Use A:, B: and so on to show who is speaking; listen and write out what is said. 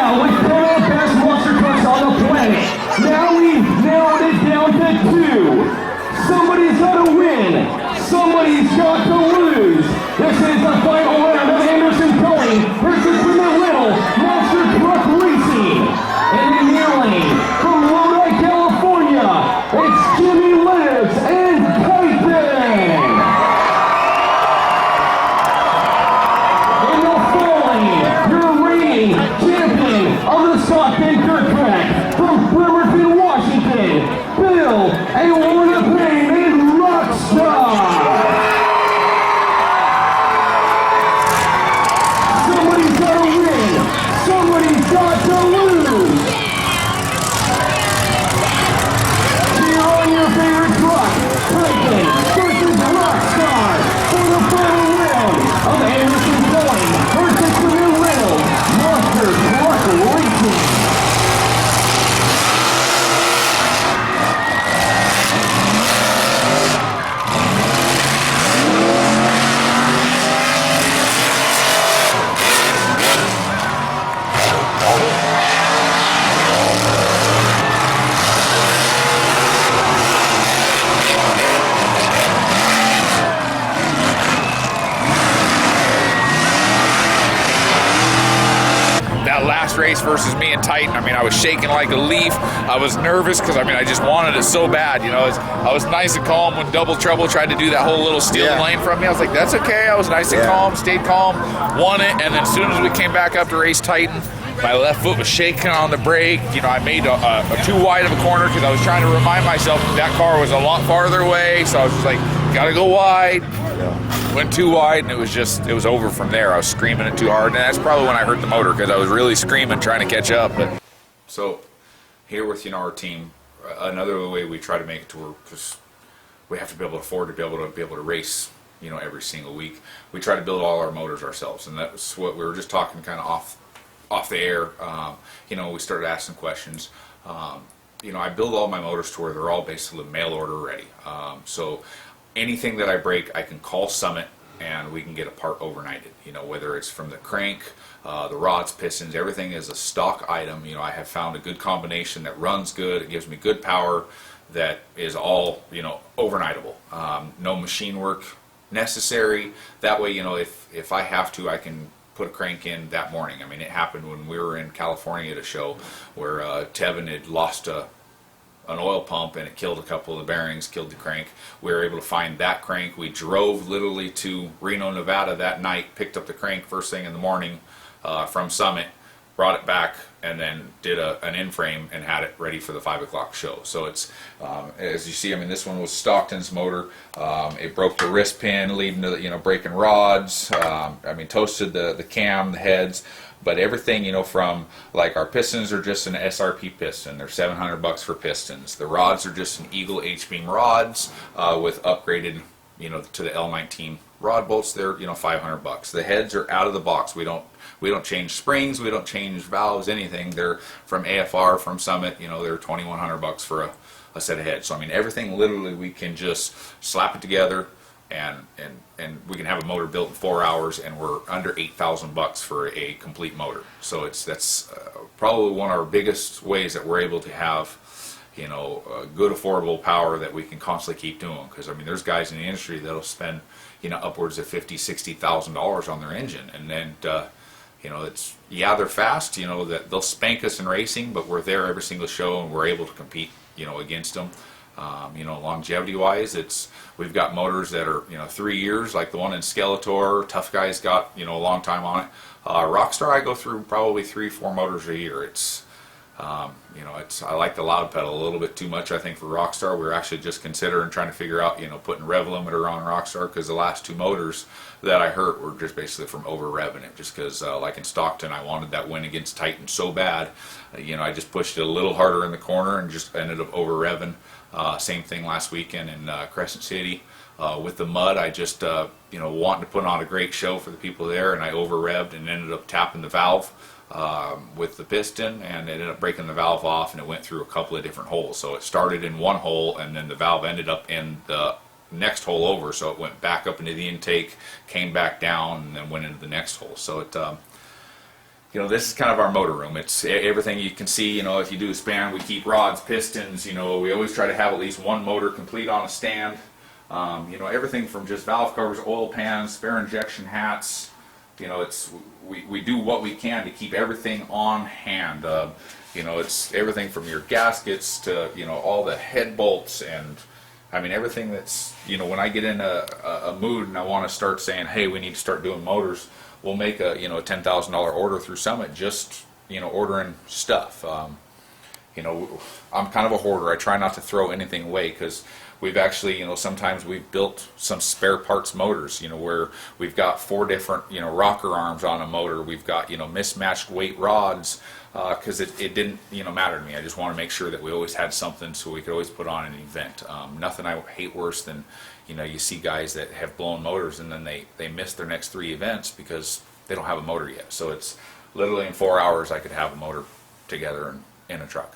A: now with one of the best monster trucks on the planet. Now we've narrowed it down to two. Somebody's got to win. Somebody's got to lose. This is the final round of Anderson Towing versus Women Little Monster Truck Racing. And in the lane from Lodi, California, it's Jimmy Lives and Titan. In the fall lane, your reigning champion of the Stockton Ca from Bremerton, Washington, Bill Payne and Rockstar. Somebody's got to win. Somebody's got to lose. Cheer on your favorite truck. Titan versus Rockstar for the final round of Anderson Towing versus the New Little Monster Truck Racing.
B: Race versus me and Titan. I mean, I was shaking like a leaf. I was nervous because I just wanted it so bad. You know, I was nice and calm when Double Trouble tried to do that whole little stealing lane from me. I was like, that's okay. I was nice and calm, stayed calm, won it, and then as soon as we came back up to race Titan, my left foot was shaking on the brake. You know, I made a too wide of a corner because I was trying to remind myself that car was a lot farther away. So I was just like, gotta go wide. Went too wide, and it was over from there. I was screaming it too hard, and that's probably when I hurt the motor because I was really screaming trying to catch up. But so here with our team, another way we try to make it to work because we have to be able to afford to be able to race every single week. We try to build all our motors ourselves, and that's what we were just talking kind of off the air. We started asking questions. I build all my motors to where they're all basically mail order ready. So anything that I break, I can call Summit and we can get a part overnighted. Whether it's from the crank, the rods, pistons, everything is a stock item. I have found a good combination that runs good. It gives me good power that is all, overnightable. No machine work necessary. That way, if I have to, I can put a crank in that morning. I mean, it happened when we were in California at a show where Tevin had lost an oil pump and it killed a couple of the bearings, killed the crank. We were able to find that crank. We drove literally to Reno, Nevada that night, picked up the crank first thing in the morning from Summit, brought it back, and then did an in-frame and had it ready for the 5 o'clock show. So it's, as you see, this one was Stockton's motor. It broke the wrist pin, leading to breaking rods. Toasted the cam, the heads. But everything, from like our pistons are just an SRP piston. They're $700 for pistons. The rods are just an Eagle H-beam rods with upgraded, to the L19 rod bolts. They're $500. The heads are out of the box. We don't change springs. We don't change valves. Anything. They're from AFR, from Summit. They're $2,100 for a set of heads. So everything literally we can just slap it together. And we can have a motor built in 4 hours, and we're under $8,000 for a complete motor. So that's probably one of our biggest ways that we're able to have, good affordable power that we can constantly keep doing. Because there's guys in the industry that'll spend, upwards of $50,000, $60,000 on their engine, and then it's they're fast, that they'll spank us in racing, but we're there every single show and we're able to compete, against them. Longevity wise, we've got motors that are 3 years, like the one in Skeletor. Tough Guy's got a long time on it. Rockstar, I go through probably 3-4 motors a year. I like the loud pedal a little bit too much, I think, for Rockstar. We're actually just considering trying to figure out putting rev limiter on Rockstar, because the last 2 motors that I hurt were just basically from over revving it, just because like in Stockton, I wanted that win against Titan so bad. I just pushed it a little harder in the corner and just ended up over revving. Same thing last weekend in Crescent City. With the mud, I just wanting to put on a great show for the people there, and I over revved and ended up tapping the valve with the piston, and it ended up breaking the valve off, and it went through a couple of different holes. So it started in one hole, and then the valve ended up in the next hole over, so it went back up into the intake, came back down, and then went into the next hole. So it you know, this is kind of our motor room. It's everything you can see. You know, if you do a span, we keep rods, pistons. You know, we always try to have at least one motor complete on a stand. You know, everything from just valve covers, oil pans, spare injection hats. You know, we do what we can to keep everything on hand. You know, it's everything from your gaskets to, you know, all the head bolts, and I mean everything that's, you know, when I get in a mood and I want to start saying, hey, we need to start doing motors, we'll make a, you know, a $10,000 order through Summit, just, you know, ordering stuff. You know, I'm kind of a hoarder. I try not to throw anything away, because we've actually, you know, sometimes we've built some spare parts motors, you know, where we've got 4 different, you know, rocker arms on a motor. We've got, you know, mismatched weight rods, because it didn't, you know, matter to me. I just want to make sure that we always had something so we could always put on an event. Nothing I hate worse than, you know, you see guys that have blown motors and then they miss their next 3 events because they don't have a motor yet. So it's literally in 4 hours I could have a motor together and in a truck.